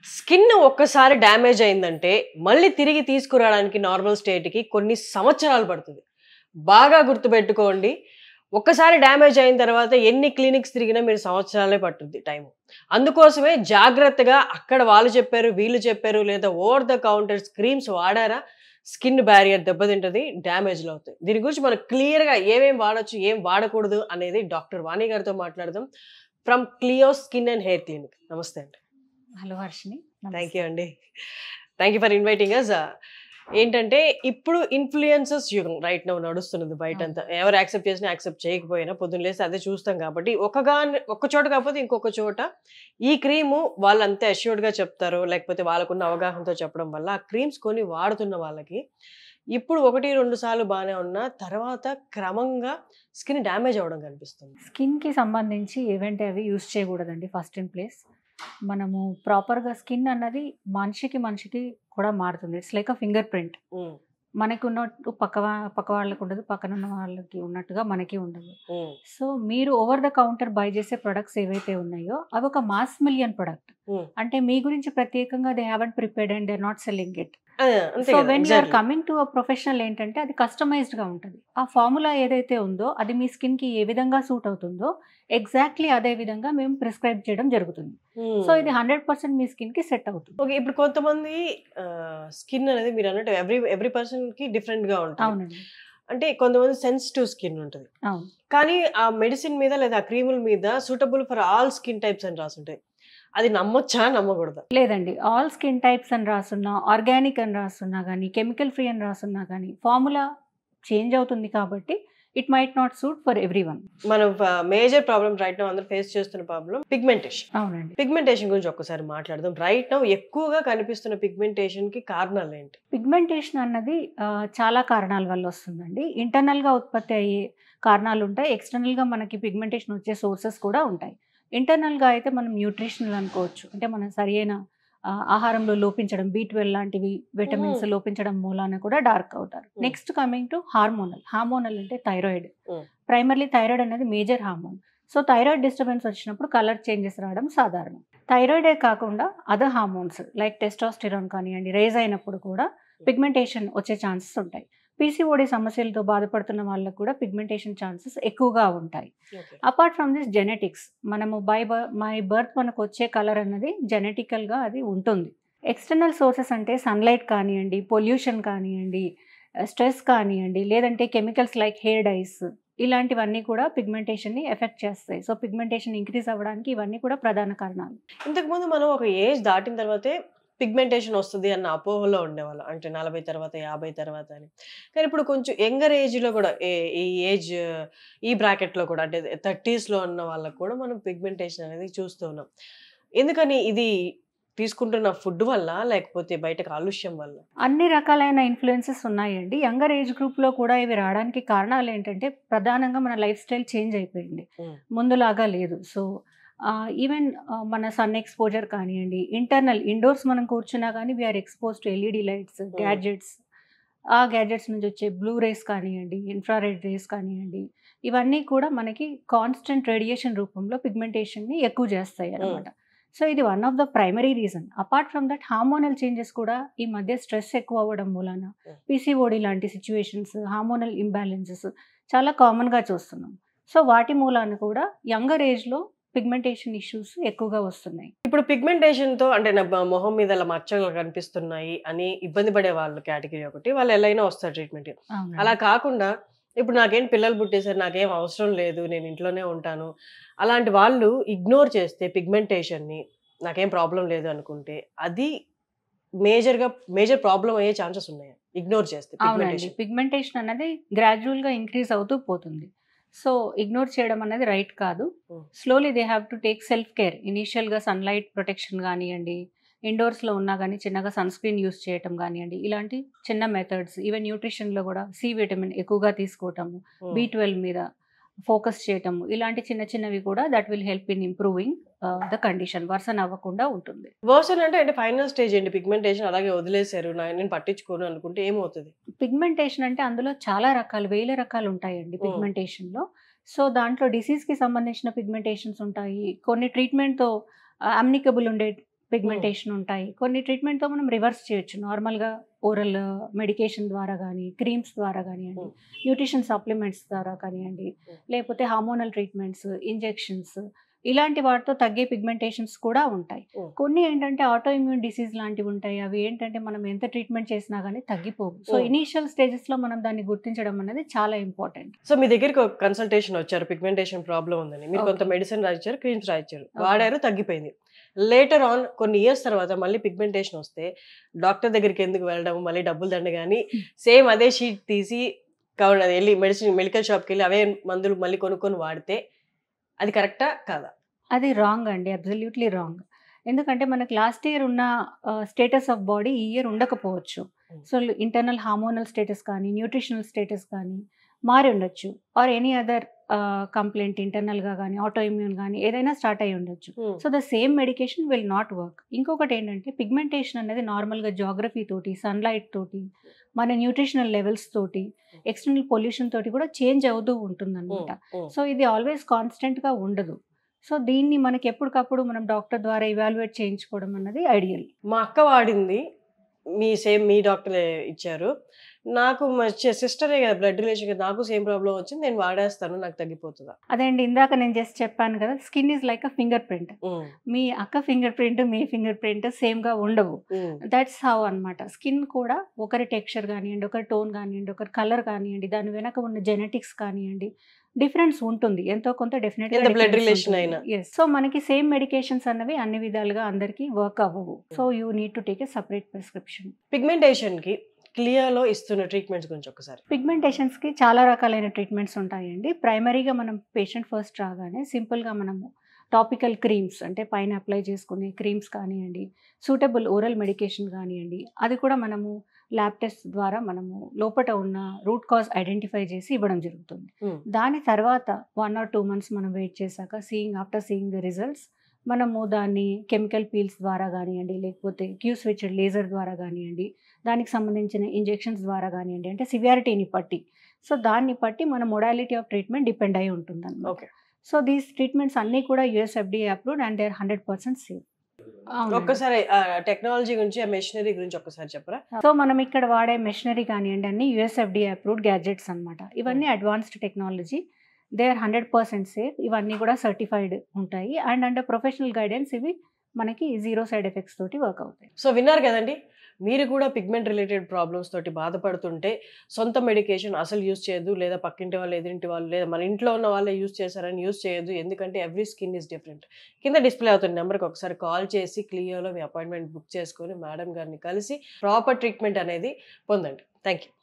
Skin ఒక్కసారి damage అయిందంటే మళ్ళీ తిరిగి తీసుకురావడానికి నార్మల్ స్టేట్‌కి కొన్ని సంవత్సరాలు పడుతుంది. బాగా గుర్తుపెట్టుకోండి. ఒక్కసారి డ్యామేజ్ అయిన తర్వాత ఎన్ని క్లినిక్స్ తిరిగినా మీరు సంవత్సరాలే పట్టుద్ది టైము. అందుకోసమే జాగ్రత్తగా అక్కడ వాళ్ళు చెప్పారు, వీళ్ళు చెప్పారు లేదా ఓవర్ ద కౌంటర్ క్రీమ్స్ వాడారా స్కిన్ బ్యారియర్ దెబ్బతింటది, డ్యామేజ్‌లు అవుతాయి. దీని గురించి మనం క్లియర్‌గా ఏమేం వాడొచ్చు, ఏం వాడకూడదు అనేది డాక్టర్ వాణి గారితో మాట్లాడదాం. From Cleo skin and hair clinic. నమస్తే అండి. హలో హర్షిని. థ్యాంక్ యూ అండి. Thank you for inviting us. ఏంటంటే ఇప్పుడు ఇన్‌ఫ్లుయెన్సర్స్ యుగం రైట్ నౌ నడుస్తున్నది బయటంతా. ఎవరు యాక్సెప్ట్ చేసినా, యాక్సెప్ట్ చేయకపోయినా పొద్దున్న లేసి అదే చూస్తాం కాబట్టి ఒక్క చోట కాకపోతే ఇంకొక చోట ఈ క్రీము వాళ్ళంతే అష్యూర్డ్‌గా చెప్తారు. లేకపోతే వాళ్ళకున్న అవగాహనతో చెప్పడం వల్ల ఆ క్రీమ్స్ కొని వాడుతున్న వాళ్ళకి ఇప్పుడు 1, 2 సార్లు బానే ఉన్నా తర్వాత క్రమంగా స్కిన్ డ్యామేజ్ అవ్వడం కనిపిస్తుంది. స్కిన్‌కి సంబంధించి ఏవంటే అవి యూజ్ చేయకూడదండి ఫస్ట్ ఇన్ ప్లేస్. మనము ప్రాపర్‌గా స్కిన్ అన్నది మనిషికి కూడా మారుతుంది. It's like a finger print. హ్మ్. మనకి ఉన్నట్టు పక్క వాళ్ళకి ఉండదు. పక్కనున్న వాళ్ళకి ఉన్నట్టుగా మనకి ఉండదు. హ్మ్. సో మీరు ఓవర్ ద కౌంటర్ బై చేసే ప్రొడక్ట్స్ ఏవైతే ఉన్నాయో అవి ఒక మాస్ మిలియన్ ప్రొడక్ట్. హ్మ్. అంటే మీ గురించి ప్రత్యేకంగా they haven't prepared and they are not selling it. అంతే సో కదా! When you are exactly. Coming to a professional ఏంటంటే అది కస్టమైజ్డ్‌గా ఉంటది. ఆ ఫార్ములా ఏదైతే ఉందో అది మీ స్కిన్‌కి ఏ విధంగా సూట్ అవుతుందో ఎగ్జాక్ట్‌లీ అదే విధంగా మేము ప్రిస్క్రైబ్ చేయడం జరుగుతుంది. సో ఇది 100% మీ స్కిన్‌కి సెట్ అవుతుంది. ఓకే. ఇప్పుడు కొంతమంది స్కిన్ అనేది మీరన్నట్టు ఎవ్రీ పర్సన్‌కి డిఫరెంట్‌గా ఉంటది. అవునండి. అంటే కొంతమంది సెన్సిటివ్ స్కిన్ ఉంటది. అవును. కానీ ఆ మెడిసిన్ మీద లేదా ఆ క్రీముల మీద suitable for all skin types అని రాసుంటాయి. అది నమ్మొచ్చా? నమ్మకూడదా? లేదండి. ఆల్ స్కిన్ టైప్స్ అని రాసున్నా, ఆర్గానిక్ అని రాసున్నా గానీ, కెమికల్ ఫ్రీ అని రాసున్నా గానీ, ఫార్ములా చేంజ్ అవుతుంది కాబట్టి it might not suit for everyone. మనం మేజర్ ప్రాబ్లమ్ రైట్ నౌ అందరూ ఫేస్ చేస్తున్న ప్రాబ్లమ్ పిగ్మెంటేషన్. అవునండి. పిగ్మెంటేషన్ గురించి ఒక్కసారి మాట్లాడదాం. రైట్ నౌ ఎక్కువగా కనిపిస్తున్న పిగ్మెంటేషన్‌కి కారణాలేంటి? పిగ్మెంటేషన్ అన్నది చాలా కారణాల వల్ల వస్తుందండి. ఇంటర్నల్‌గా ఉత్పత్తి అయ్యే కారణాలుంటాయి. ఎక్స్‌టర్నల్‌గా మనకి పిగ్మెంటేషన్ వచ్చే సోర్సెస్ కూడా ఉంటాయి. ఇంటర్నల్‌గా అయితే మనం న్యూట్రిషనల్ అనుకోవచ్చు. అంటే మనం సరియైన ఆహారంలో లోపించడం బి12 లాంటివి విటమిన్స్ హుహు. లోపించడం మూలాన కూడా డార్క్ అవుతారు. హ్మ్. Next coming to hormonal. Hormonal అంటే థైరాయిడ్. హ్మ్. ప్రైమర్లీ థైరాయిడ్ అనేది major hormone. So thyroid disturbance వచ్చినప్పుడు కలర్ చేంజెస్ రావడం సాధారణం. థైరాయిడే కాకుండా అదర్ హార్మోన్స్ లైక్ టెస్టోస్టెరాన్ కానివ్వండి రైజ్ అయినప్పుడు కూడా పిగ్మెంటేషన్ వచ్చే ఛాన్సెస్ ఉంటాయి. పీసీఓడి సమస్యలతో బాధపడుతున్న వాళ్ళకు కూడా పిగ్మెంటేషన్ ఛాన్సెస్ ఎక్కువగా ఉంటాయి. Okay. Apart from this genetics మనము మై బర్త్ మనకు వచ్చే కలర్ అన్నది జెనెటికల్‌గా అది ఉంటుంది. ఎక్స్టర్నల్ సోర్సెస్ అంటే సన్‌లైట్ కానియండి, పొల్యూషన్ కానియండి, స్ట్రెస్ కానియండి, లేదంటే కెమికల్స్ లైక్ హెయిర్ డైస్ ఇలాంటివన్నీ కూడా పిగ్మెంటేషన్‌ని ఎఫెక్ట్ చేస్తాయి. సో పిగ్మెంటేషన్ ఇంక్రీజ్ అవ్వడానికి ఇవన్నీ కూడా ప్రధాన కారణాలు. ఇంతకుముందు మనం ఒక ఏజ్ దాటిన తర్వాతే పిగ్మెంటేషన్ వస్తది అన్న అపోహలో ఉండేవాళ్ళం. అంటే 40 తర్వాత, 50 తర్వాత అని. కానీ ఇప్పుడు కొంచెం యంగర్ ఏజ్‌లో కూడా ఈ ఏజ్ ఈ బ్రాకెట్‌లో కూడా అంటే 30స్‌లో ఉన్న వాళ్ళకి కూడా మనం పిగ్మెంటేషన్ అనేది చూస్తూ ఉన్నాం. ఎందుకని ఇది తీసుకుంటున్న ఫుడ్ వల్ల లేకపోతే బయట కాలుష్యం వల్ల? అన్ని రకాలైన ఇన్‌ఫ్లుయెన్సెస్ ఉన్నాయండి. యంగర్ ఏజ్ గ్రూప్‌లో కూడా ఇవి రావడానికి కారణాలేంటంటే ప్రధానంగా మన లైఫ్ స్టైల్ చేంజ్ అయిపోయింది. హ్మ్. ముందులాగా లేదు. సో ఈవెన్ మన సన్ ఎక్స్‌పోజర్ కానియండి, ఇండోర్స్ మనం కూర్చున్నా గానీ we are exposed to LED lights, hmm. Gadgets. ఆ గ్యాడ్జెట్స్ నుంచి వచ్చే బ్లూ రేస్ కానియండి, ఇన్‌ఫ్రారెడ్ రేస్ కానియండి, ఇవన్నీ కూడా మనకి కాన్స్టెంట్ రేడియేషన్ రూపంలో పిగ్మెంటేషన్‌ని ఎక్కువ చేస్తాయన్నమాట. సో ఇది one of the primary reason. Apart from that hormonal changes కూడా ఈ మధ్య స్ట్రెస్ ఎక్కువ అవ్వడం మూలాన పీసీఓడి లాంటి సిట్యుయేషన్స్, హార్మోనల్ ఇంబాలెన్సెస్ చాలా కామన్‌గా చూస్తున్నాం. సో వాటి మూలాన కూడా యంగర్ ఏజ్‌లో పిగ్మెంటేషన్ ఇష్యూస్ ఎక్కువగా వస్తున్నాయి. ఇప్పుడు పిగ్మెంటేషన్‌తో అంటే నా మొహం మీద ఇలా మచ్చలు కనిపిస్తున్నాయి అని ఇబ్బంది పడే వాళ్ళ కేటగిరీ ఒకటి. వాళ్ళు ఎలా అయినా వస్తారు ట్రీట్మెంట్‌కి. అవునండి. అలా కాకుండా ఇప్పుడు నాకేంటి పిల్లలు పుట్టేసారు, నాకేం అవసరం లేదు, నేను ఇంట్లోనే ఉంటాను. అలాంటి వాళ్ళు ఇగ్నోర్ చేస్తే పిగ్మెంటేషన్‌ని నాకేం ప్రాబ్లమ్ లేదు అనుకుంటే అది మేజర్ ప్రాబ్లమ్ అయ్యే ఛాన్సెస్ ఉన్నాయా? ఇగ్నోర్ చేస్తే అవునండి. పిగ్మెంటేషన్? పిగ్మెంటేషన్ అనేది గ్రాడ్యుయల్‌గా ఇంక్రీజ్ అవుతూ పోతుంది. సో, ఇగ్నోర్ చేయడం అనేది రైట్ కాదు. హ్మ్. Slowly they have to take self care. ఇనీషియల్‌గా సన్‌లైట్ ప్రొటెక్షన్ గానియండి, ఇండోర్స్‌లో ఉన్నా గానీ చిన్నగా సన్ స్క్రీన్ యూజ్ చేయటం గానియండి, ఇలాంటి చిన్న మెథడ్స్ ఈవెన్ న్యూట్రిషన్‌లో గూడా సి విటమిన్ ఎక్కువగా తీసుకోవటము, హ్మ్. బి12 మీద ఫోకస్ చేయటము, ఇలాంటి చిన్నవి కూడా that will help in improving the condition. Worsen అవ్వకుండా ఉంటుంది. వర్సన్ అంటే ఫైనల్ స్టేజ్ ఏంటి? పిగ్మెంటేషన్ అలాగే వదిలేసారు. నేను పట్టించుకోను అనుకుంటే ఏమవుతది? పిగ్మెంటేషన్ అంటే అందులో చాలా రకాలు, వేల రకాలు ఉంటాయండి హ్మ్. పిగ్మెంటేషన్‌లో. సో, దాంట్లో డిసీజ్‌కి సంబంధించిన పిగ్మెంటేషన్స్ ఉంటాయి. కొన్ని ట్రీట్మెంట్‌తో అమ్నికబుల్ ఉండే పిగ్మెంటేషన్ ఉంటాయి. కొన్ని ట్రీట్మెంట్తో మనం రివర్స్ చేయొచ్చు. నార్మల్గా ఓరల్ మెడికేషన్ ద్వారా కానీ, క్రీమ్స్ ద్వారా కానివ్వండి, న్యూట్రిషన్ సప్లిమెంట్స్ ద్వారా కానివ్వండి, లేకపోతే హార్మోనల్ ట్రీట్మెంట్స్, ఇంజెక్షన్స్, ఇలాంటి వాటితో తగ్గే పిగ్మెంటేషన్స్ కూడా ఉంటాయి. కొన్ని ఏంటంటే ఆటో ఇమ్యూన్ డిసీజ్ లాంటివి ఉంటాయి. అవి ఏంటంటే మనం ఎంత ట్రీట్మెంట్ చేసినా కానీ తగ్గిపోవు. సో ఇనీషియల్ స్టేజెస్లో మనం దాన్ని గుర్తించడం అనేది చాలా ఇంపార్టెంట్. సో మీ దగ్గరికి ఒక కన్సల్టేషన్ వచ్చారు, పిగ్మెంటేషన్ ప్రాబ్లం ఉందని, మీరు కొంత మెడిసిన్ రాయించారు, క్రీమ్స్ రాయించారు, వాడారు, తగ్గిపోయింది. లేటర్ ఆన్ కొన్ని ఇయర్స్ తర్వాత మళ్ళీ పిగ్మెంటేషన్ వస్తే డాక్టర్ దగ్గరికి ఎందుకు వెళ్ళడం, మళ్ళీ డబ్బులు దండ కానీ సేమ్ అదే షీట్ తీసి వెళ్ళి మెడికల్ షాప్కి వెళ్ళి అవే మందులు మళ్ళీ కొనుక్కొని వాడితే అది కరెక్టా కాదా? అది రాంగ్ అండి, అబ్సల్యూట్లీ రాంగ్. ఎందుకంటే మనకు లాస్ట్ ఇయర్ ఉన్న స్టేటస్ ఆఫ్ బాడీ ఈ ఇయర్ ఉండకపోవచ్చు. సో ఇంటర్నల్ హార్మోనల్ స్టేటస్ కానీ, న్యూట్రిషనల్ స్టేటస్ కానీ మారి ఉండొచ్చు. ఆర్ ఎనీ అదర్ కంప్లైంట్ ఇంటర్నల్గా కానీ, ఆటో ఇమ్యూన్ కానీ ఏదైనా స్టార్ట్ అయ్యి ఉండొచ్చు. So the same medication will not work. ఇంకొకటి ఏంటంటే పిగ్మెంటేషన్ అనేది నార్మల్గా జాగ్రఫీ తోటి, సన్లైట్ తోటి, మన న్యూట్రిషనల్ లెవెల్స్ తోటి, ఎక్స్టర్నల్ పొల్యూషన్ తోటి కూడా చేంజ్ అవుతూ ఉంటుంది అనమాట. సో ఇది ఆల్వేస్ కాన్స్టెంట్గా ఉండదు. సో దీన్ని మనకి ఎప్పటికప్పుడు మనం డాక్టర్ ద్వారా ఇవాల్యుయేట్ చేయించుకోవడం అన్నది ఐడియల్. మా అక్క వాడింది, మీ డాక్టర్ ఇచ్చారు, నాకు సిస్టరే కదా, బ్లడ్ రిలేషన్ కదా, నాకు సేమ్ ప్రాబ్లం వచ్చింది, నేను వాడేస్తాను, నాకు తగ్గిపోతుందా? అదే అండి, ఇందాక నేను జస్ట్ చెప్పాను కదా, skin is like a fingerprint. మీ అక్క ఫింగర్ ప్రింట్, మీ ఫింగర్ ప్రింట్ సేమ్గా ఉండవు. దట్స్ హౌ అనమాట. స్కిన్ కూడా ఒకరి టెక్స్చర్ కానివ్వండి, ఒకరి టోన్ కానివ్వండి, ఒకరి కలర్ కానివ్వండి, దాని వెనక ఉన్న జెనెటిక్స్ కానివ్వండి, డిఫరెన్స్ ఉంటుంది, ఎంతో కొంత డెఫినెట్గా బ్లడ్ రిలేషన్ అయినా. సో మనకి సేమ్ మెడికేషన్స్ అన్నవి అన్ని విధాలుగా అందరికీ వర్క్ అవ్వవు. So you need to take a separate prescription. పిగ్మెంటేషన్కి క్లియర్లో ఇస్తున్న ట్రీట్మెంట్స్ గురించి ఒకసారి. పిగ్మెంటేషన్స్కి చాలా రకాలైన ట్రీట్మెంట్స్ ఉంటాయండి. ప్రైమరీగా మనం పేషెంట్ ఫస్ట్ రాగానే సింపుల్గా మనము టాపికల్ క్రీమ్స్ అంటే పైన అప్లై చేసుకునే క్రీమ్స్ కానివ్వండి, సూటబుల్ ఓరల్ మెడికేషన్ కానివ్వండి, అది కూడా మనము ల్యాబ్ టెస్ట్ ద్వారా మనము లోపల ఉన్న రూట్ కాజ్ ఐడెంటిఫై చేసి ఇవ్వడం జరుగుతుంది. దాని తర్వాత 1 or 2 months మనం వెయిట్ చేశాక ఆఫ్టర్ సీయింగ్ ద రిజల్ట్స్ మనము దాన్ని కెమికల్ పీల్స్ ద్వారా కానివ్వండి, లేకపోతే క్యూ స్విచ్డ్ లేజర్ ద్వారా కానివ్వండి, దానికి సంబంధించిన ఇంజెక్షన్స్ ద్వారా కానివ్వండి, అంటే సివియారిటీని బట్టి, సో దాన్ని బట్టి మన మొడాలిటీ ఆఫ్ ట్రీట్మెంట్ డిపెండ్ అయి ఉంటుంది అన్నమాట. సో దీస్ ట్రీట్మెంట్స్ అన్నీ కూడా US FDA approved and they are 100% safe. ఒక్కసారి టెక్నాలజీ గురించి, ఆ మెషినరీ గురించి ఒక్కసారి చెప్పరా? సో మనం ఇక్కడ వాడే మెషినరీ కానివ్వండి అన్ని US FDA అప్రూవ్డ్ గ్యాడ్జెట్స్ అనమాట. ఇవన్నీ advanced technology, they are 100% safe. ఇవన్నీ కూడా సర్టిఫైడ్ ఉంటాయి అండ్ అండర్ ప్రొఫెషనల్ గైడెన్స్ ఇవి మనకి 0 సైడ్ ఎఫెక్ట్స్ తోటి వర్క్ అవుతాయి. సో విన్నారు కదండి, మీరు కూడా పిగ్మెంట్ రిలేటెడ్ ప్రాబ్లమ్స్ తోటి బాధపడుతుంటే సొంత మెడికేషన్ అసలు యూజ్ చేయొద్దు, లేదా పక్కింటి వాళ్ళు, ఎదురింటి వాళ్ళు, లేదా మన ఇంట్లో ఉన్న వాళ్ళే యూజ్ చేశారని యూజ్ చేయొద్దు. ఎందుకంటే ఎవ్రీ స్కిన్ ఈజ్ డిఫరెంట్. కింద డిస్ప్లే అవుతున్న నెంబర్కి ఒకసారి కాల్ చేసి క్లియర్లో మీ అపాయింట్మెంట్ బుక్ చేసుకొని మేడం గారిని కలిసి ప్రాపర్ ట్రీట్మెంట్ అనేది పొందండి. Thank you.